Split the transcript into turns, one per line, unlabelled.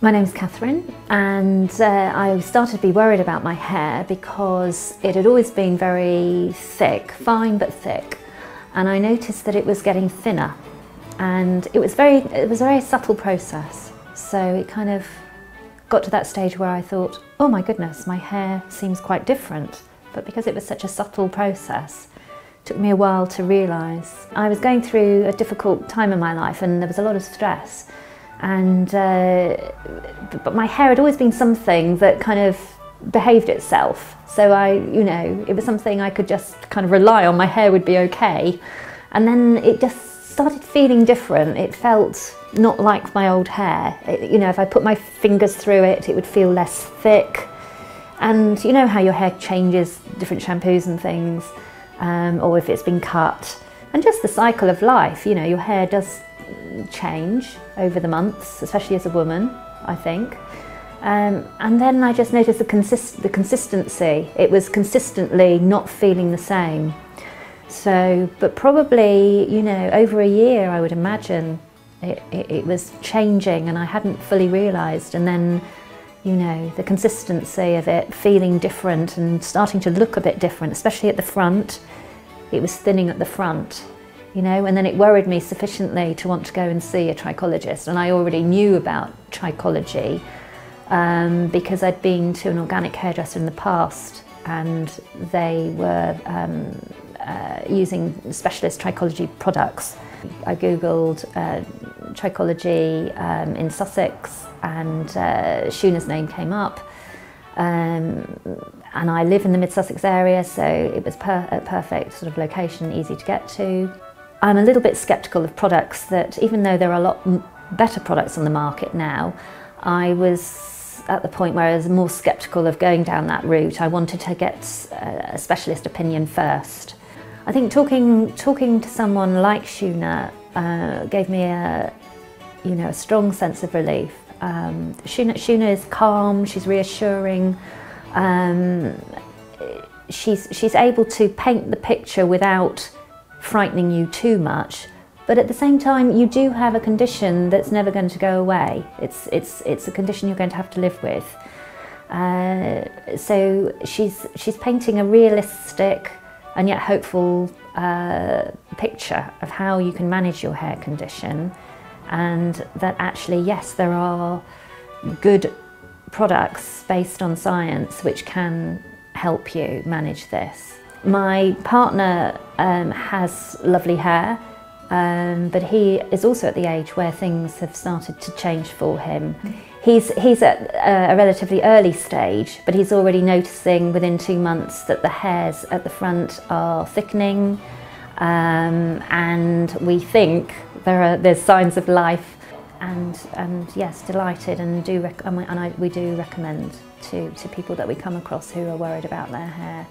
My name's Catherine, and I started to be worried about my hair because it had always been very thick, fine but thick, and I noticed that it was getting thinner, and it was a very subtle process. So it kind of got to that stage where I thought, oh my goodness, my hair seems quite different. But because it was such a subtle process, it took me a while to realise. I was going through a difficult time in my life and there was a lot of stress. And but my hair had always been something that kind of behaved itself. So it was something I could just kind of rely on. My hair would be okay. And then it just started feeling different. It felt not like my old hair. If I put my fingers through it, it would feel less thick. And you know how your hair changes, different shampoos and things, or if it's been cut. And just the cycle of life, your hair does change over the months, especially as a woman, I think. And then I just noticed the consistency. It was consistently not feeling the same. So, but probably, over a year, I would imagine it was changing and I hadn't fully realised. And then, the consistency of it feeling different and starting to look a bit different, especially at the front. It was thinning at the front. And then it worried me sufficiently to want to go and see a trichologist. And I already knew about trichology because I'd been to an organic hairdresser in the past and they were using specialist trichology products. I googled trichology in Sussex and Shuna's name came up. And I live in the mid-Sussex area, so it was a perfect sort of location, easy to get to. I'm a little bit sceptical of products that, even though there are a lot better products on the market now, I was at the point where I was more sceptical of going down that route. I wanted to get a specialist opinion first. I think talking to someone like Shuna gave me a strong sense of relief. Shuna is calm, she's reassuring. She's able to paint the picture without frightening you too much, but at the same time you do have a condition that's never going to go away. It's a condition you're going to have to live with. So she's painting a realistic and yet hopeful picture of how you can manage your hair condition, and that actually, yes, there are good products based on science which can help you manage this. My partner has lovely hair, but he is also at the age where things have started to change for him. He's at a relatively early stage, but he's already noticing within 2 months that the hairs at the front are thickening, and we think there's signs of life. And yes, delighted, and we do recommend to people that we come across who are worried about their hair.